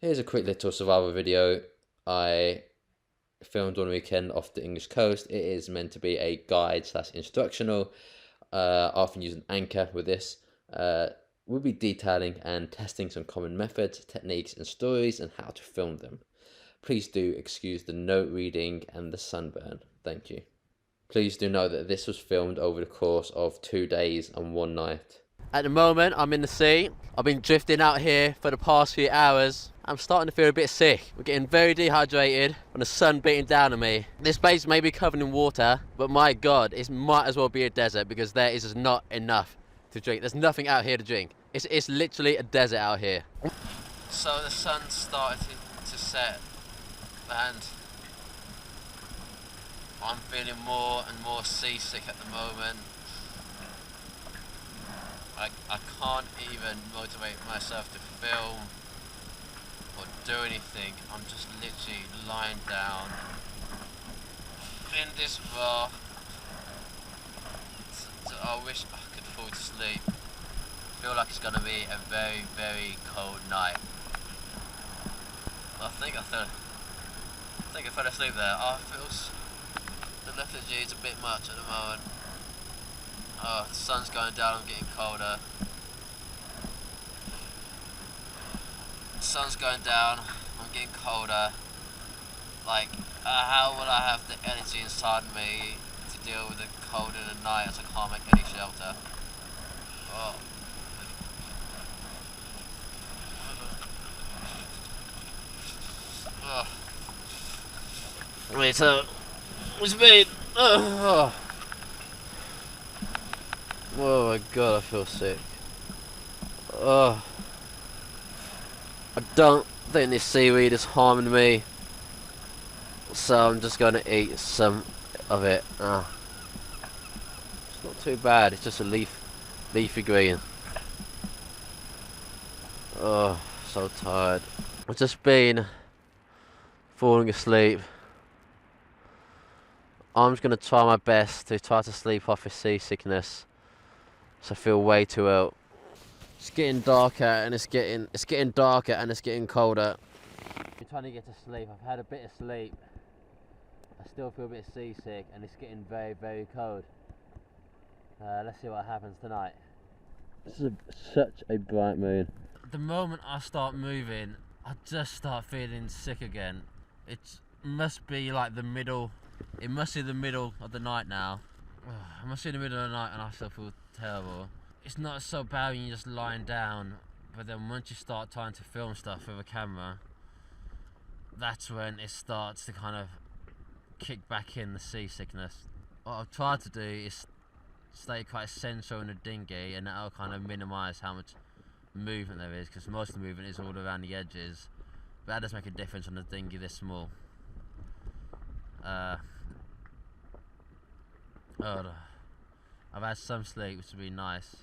Here's a quick little survival video I filmed one weekend off the English coast. It is meant to be a guide / instructional. I often use an anchor with this. We'll be detailing and testing some common methods, techniques and stories and how to film them. Please do excuse the note reading and the sunburn. Thank you. Please do know that this was filmed over the course of 2 days and 1 night. At the moment, I'm in the sea. I've been drifting out here for the past few hours. I'm starting to feel a bit sick. We're getting very dehydrated from the sun beating down on me. This place may be covered in water, but my God, it might as well be a desert because there is just not enough to drink. There's nothing out here to drink. It's literally a desert out here. So the sun's started to set and I'm feeling more and more seasick at the moment. I can't even motivate myself to film or do anything. I'm just literally lying down in this raft. I wish I could fall to sleep. I feel like it's going to be a very, very cold night. I think I fell asleep there. Oh, it feels, the lethargy is a bit much at the moment. Oh, the sun's going down, I'm getting colder. The sun's going down, I'm getting colder. Like, how will I have the energy inside me to deal with the cold in the night as I can't make any shelter? Oh. Oh. Wait, so, what's been? Oh. Oh my God, I feel sick. Oh, I don't think this seaweed is harming me, so I'm just going to eat some of it. It's not too bad, it's just a leafy green. Oh, so tired. I've just been falling asleep. I'm just going to try my best to try to sleep off this seasickness. So I feel way too ill. It's getting darker and it's getting darker and it's getting colder. I'm trying to get to sleep. I've had a bit of sleep. I still feel a bit seasick and it's getting very, very cold. Let's see what happens tonight. This is such a bright moon. The moment I start moving, I just start feeling sick again. It must be like the middle. It must be the middle of the night now. I must be in the middle of the night and I still feel terrible. It's not so bad when you're just lying down, but then once you start trying to film stuff with a camera, that's when it starts to kind of kick back in the seasickness. What I've tried to do is stay quite central in the dinghy, and that'll kind of minimise how much movement there is, because most of the movement is all around the edges, but that does make a difference on a dinghy this small. I've had some sleep, which would be nice.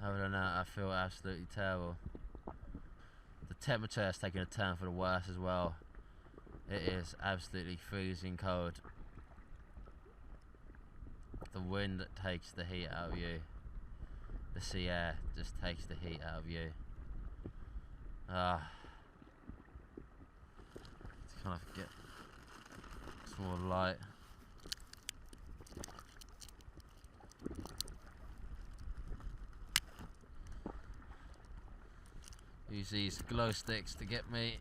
Other than that, I feel absolutely terrible. The temperature has taken a turn for the worse as well. It is absolutely freezing cold. The wind that takes the heat out of you. The sea air just takes the heat out of you. To kind of get some more light. Use these glow sticks to get me.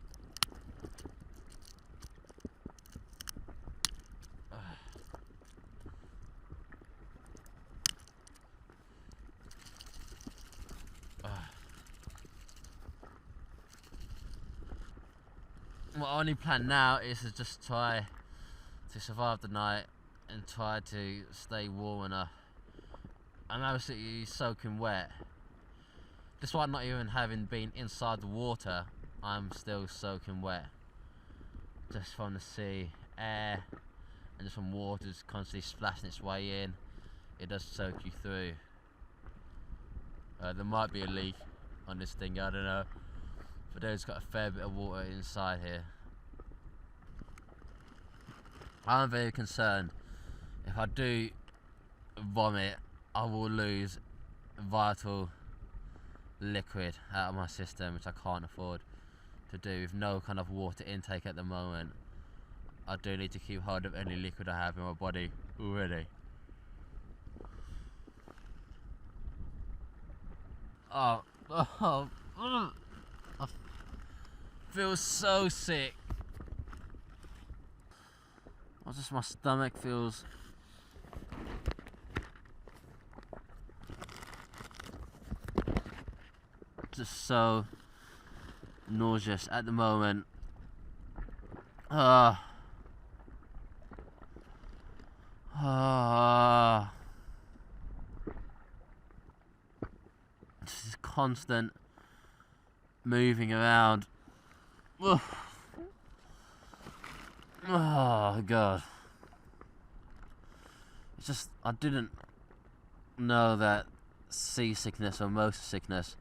My only plan now is to just try to survive the night and try to stay warm enough. I'm absolutely soaking wet. Despite not even having been inside the water, I'm still soaking wet. Just from the sea air and just from water just constantly splashing its way in, it does soak you through. There might be a leak on this thing, I don't know. But there's got a fair bit of water inside here. I'm very concerned. If I do vomit, I will lose vital liquid out of my system, which I can't afford to do with no kind of water intake at the moment. I do need to keep hold of any liquid I have in my body already. I feel so sick. My stomach feels just so nauseous at the moment. This is constant moving around. Oh god. It's just, I didn't know that seasickness or motion sickness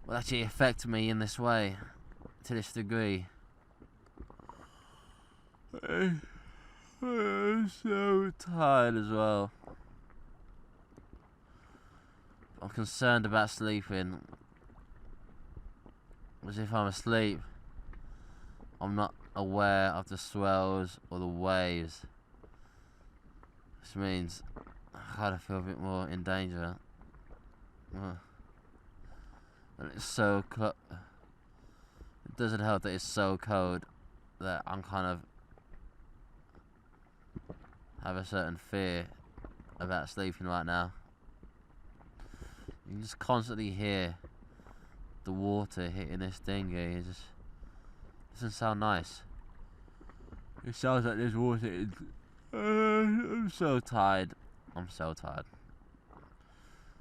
would actually affect me in this way, to this degree. I'm so tired as well. I'm concerned about sleeping. As if I'm asleep, I'm not aware of the swells or the waves. Which means I kind of feel a bit more in danger. And it's so it doesn't help that it's so cold that I'm kind of have a certain fear about sleeping right now. You can just constantly hear the water hitting this dinghy. It just doesn't sound nice. It sounds like there's water in. I'm so tired. I'm so tired.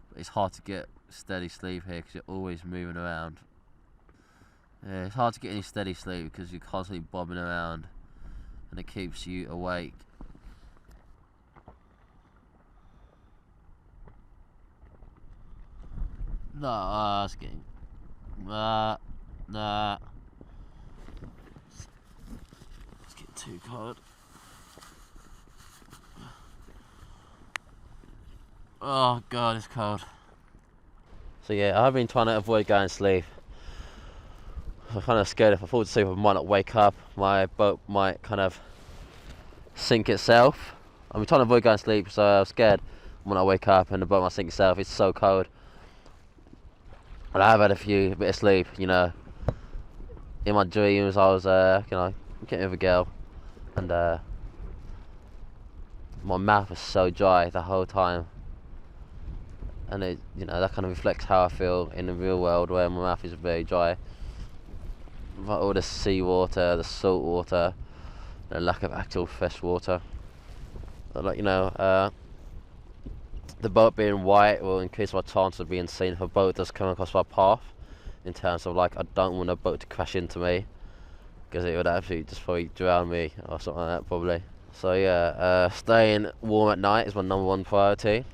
But it's hard to get steady sleep here because you're always moving around. Yeah, it's hard to get any steady sleep because you're constantly bobbing around and it keeps you awake. No, it's getting... Nah. It's getting too cold. Oh god, it's cold. So yeah, I've been trying to avoid going to sleep. I'm kind of scared if I fall asleep I might not wake up. My boat might kind of sink itself. I've been trying to avoid going to sleep, so I'm scared when I wake up and the boat might sink itself. It's so cold. And I have had a bit of sleep, you know. In my dreams I was, getting with a girl, and my mouth was so dry the whole time. And it, that kind of reflects how I feel in the real world, where my mouth is very dry. Like all the seawater, the salt water, the lack of actual fresh water. But the boat being white will increase my chance of being seen if a boat does come across my path. In terms of I don't want a boat to crash into me, because it would absolutely just probably drown me or something like that probably. So yeah, staying warm at night is my #1 priority.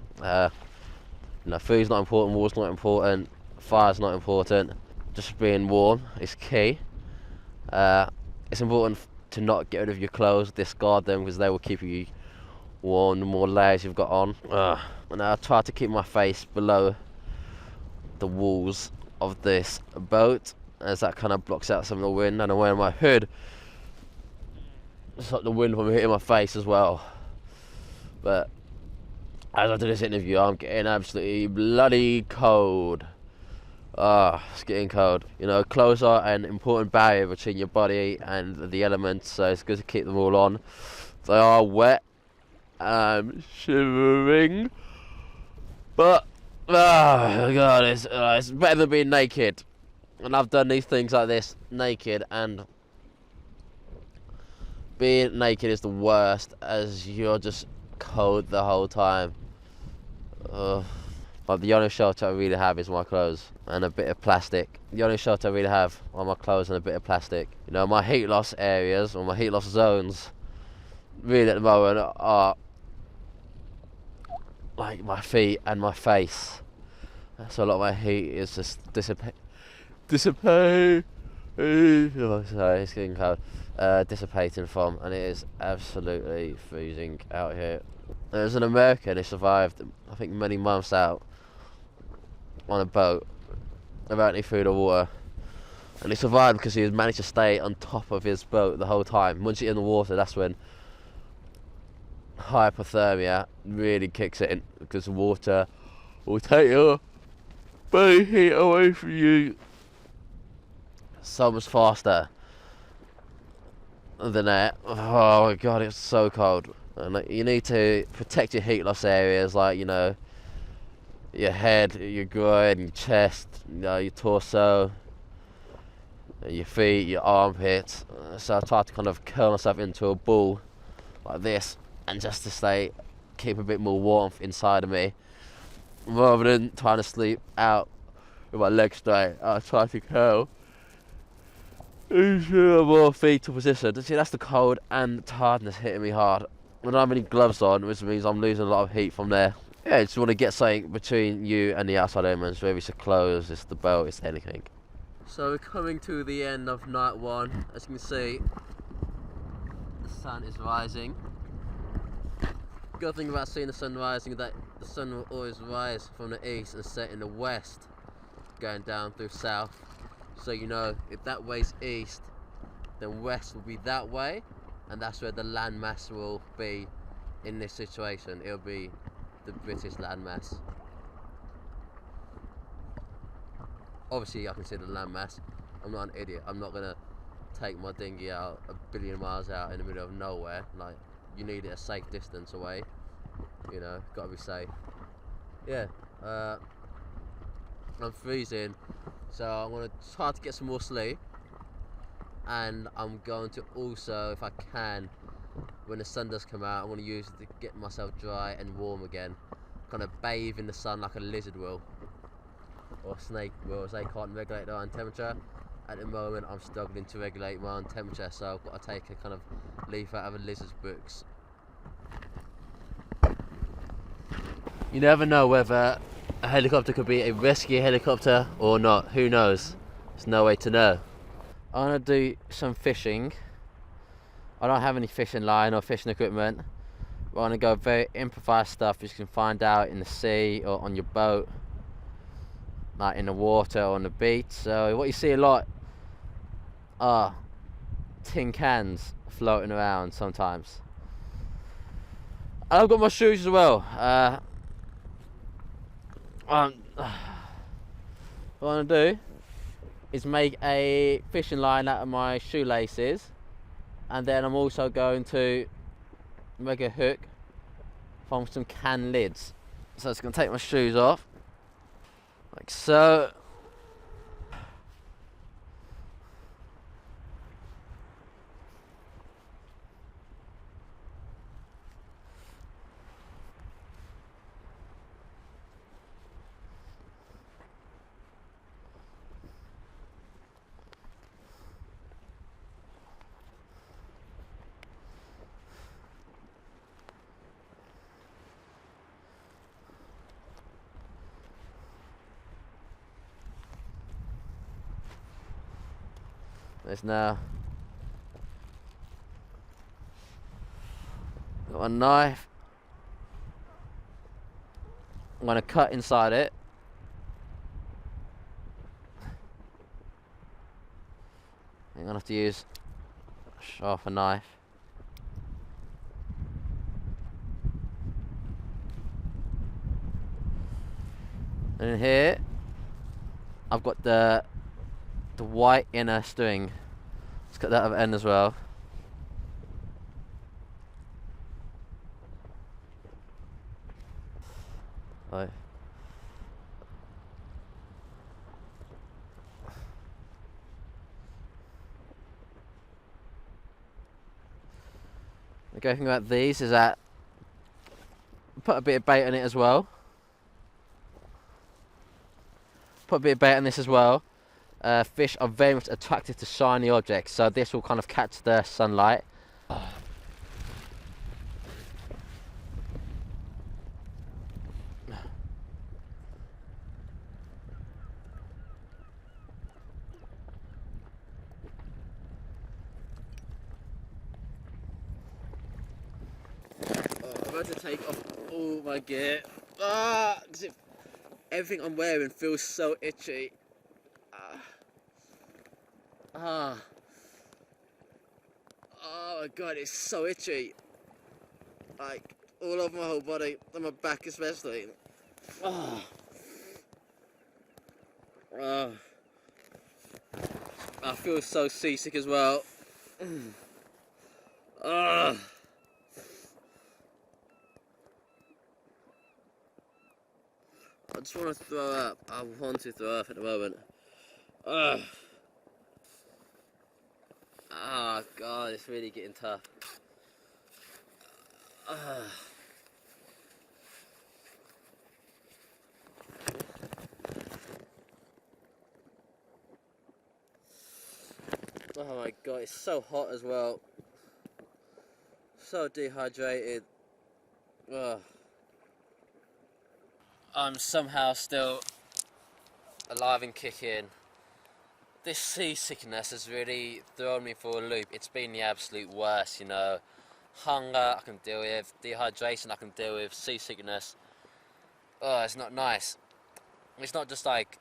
Food's not important, water's not important, fire's not important. Just being warm is key. It's important to not get rid of your clothes, discard them, because they will keep you warm the more layers you've got on. And I try to keep my face below the walls of this boat, as that kind of blocks out some of the wind, and I'm wearing my hood to stop the wind from hitting my face as well. But as I do this interview, I'm getting absolutely bloody cold. It's getting cold. Clothes are an important barrier between your body and the elements, so it's good to keep them all on. They are wet. I'm shivering. But, oh god, it's better than being naked. And I've done these things like this naked, and being naked is the worst, as you're just cold the whole time. But the only shelter I really have is my clothes and a bit of plastic. The only shelter I really have are my clothes and a bit of plastic. My heat loss areas, or my heat loss zones, really at the moment are like my feet and my face. So a lot of my heat is just dissipate. Sorry, it's getting cold. Dissipating from, and it is absolutely freezing out here. There's an American who survived, I think, many months out on a boat without any food or water. And he survived because he managed to stay on top of his boat the whole time. Once you're in the water, that's when hypothermia really kicks in, because the water will take your body heat away from you so much faster than that. Oh my god, it's so cold. And you need to protect your heat loss areas, like, you know, your head, your groin, your chest, you know, your torso, your feet, your armpits. So I try to kind of curl myself into a ball like this, and just to keep a bit more warmth inside of me, rather than trying to sleep out with my legs straight. I try to curl into a more fetal position. See, that's the cold and tiredness hitting me hard. I don't have any gloves on, which means I'm losing a lot of heat from there. Yeah, I just want to get something between you and the outside elements, whether it's the clothes, it's the boat, it's anything. So we're coming to the end of night one. As you can see, the sun is rising. Good thing about seeing the sun rising is that the sun will always rise from the east and set in the west, going down through south. So you know, if that way's east, then west will be that way, and that's where the landmass will be in this situation. It'll be the British landmass. Obviously I can see the landmass. I'm not an idiot. I'm not gonna take my dinghy out a billion miles out in the middle of nowhere. Like, you need it a safe distance away. You know, gotta be safe. Yeah, I'm freezing, so I'm gonna try to get some more sleep. And I'm going to also, if I can, when the sun does come out, I'm going to use it to get myself dry and warm again. Kind of bathe in the sun like a lizard will, or a snake will, as they can't regulate their own temperature. At the moment I'm struggling to regulate my own temperature, so I've got to take a kind of leaf out of a lizard's books. You never know whether a helicopter could be a rescue helicopter or not. Who knows? There's no way to know. I'm going to do some fishing. I don't have any fishing line or fishing equipment. We're going to go very improvised stuff which you can find out in the sea or on your boat, like in the water or on the beach. So what you see a lot are tin cans floating around sometimes. And I've got my shoes as well. What I want to do is make a fishing line out of my shoelaces, and then I'm also going to make a hook from some can lids. So I'm just going to take my shoes off, like so. There's now got a knife. I'm going to cut inside it. I'm going to have to use a sharper knife. And in here I've got the white inner string. Let's cut that at the end as well. Right. The good thing about these is that put a bit of bait on it as well. Put a bit of bait on this as well. Fish are very much attracted to shiny objects, so this will kind of catch the sunlight. I'm about to take off all my gear. Everything I'm wearing feels so itchy. Ah. Oh my god, it's so itchy. Like, all over my whole body, and my back especially. Oh. Oh. I feel so seasick as well. Oh. I just want to throw up. I want to throw up at the moment. Oh god, it's really getting tough. Oh my god, it's so hot as well. So dehydrated. Ugh. I'm somehow still alive and kicking. This seasickness has really thrown me for a loop. It's been the absolute worst, you know. Hunger I can deal with, dehydration I can deal with, seasickness. Oh, it's not nice. It's not just like,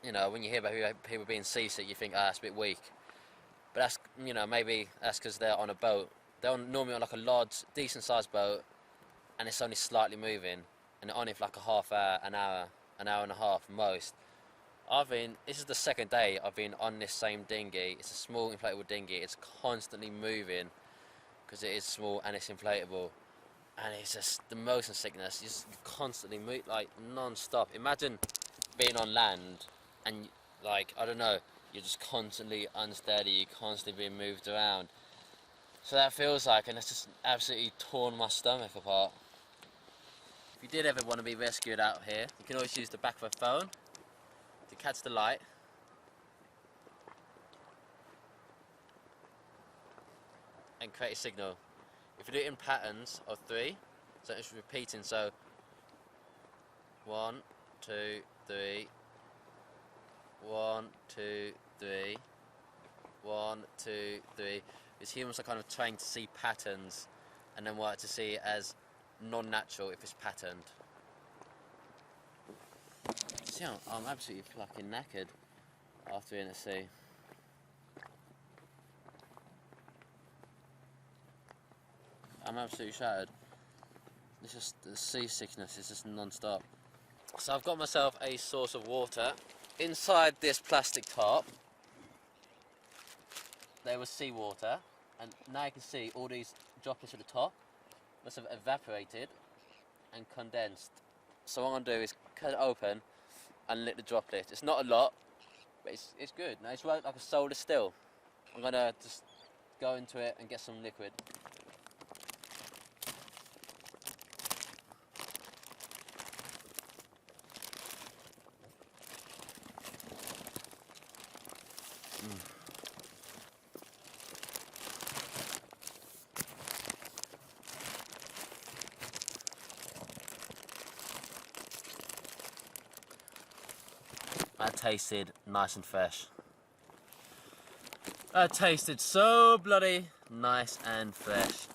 you know, when you hear about people being seasick, you think, that's a bit weak. But that's, you know, maybe that's because they're on a boat. They're normally on like a large, decent sized boat, and it's only slightly moving, and they're on it for like a half hour, an hour and a half most. This is the second day I've been on this same dinghy. It's a small inflatable dinghy. It's constantly moving because it is small and it's inflatable, and it's just the motion sickness. You just constantly move, like non-stop. Imagine being on land and, like, I don't know, you're just constantly unsteady, you're constantly being moved around. So that feels like, and it's just absolutely torn my stomach apart. If you did ever want to be rescued out here, you can always use the back of a phone to catch the light. And create a signal. If you do it in patterns of 3, so it's repeating, so 1, 2, 3, 1, 2, 3, 1, 2, 3. Because humans are kind of trained to see patterns and then work to see it as non-natural if it's patterned. See, I'm absolutely fucking knackered after being at sea. I'm absolutely shattered. It's just, the seasickness is just non-stop. So I've got myself a source of water. Inside this plastic top, there was seawater, and now you can see all these droplets at the top must have evaporated and condensed. So what I'm going to do is cut it open and lick the droplets. It's not a lot, but it's good. Now it's like a soda still. I'm going to just go into it and get some liquid. That tasted nice and fresh. That tasted so bloody nice and fresh.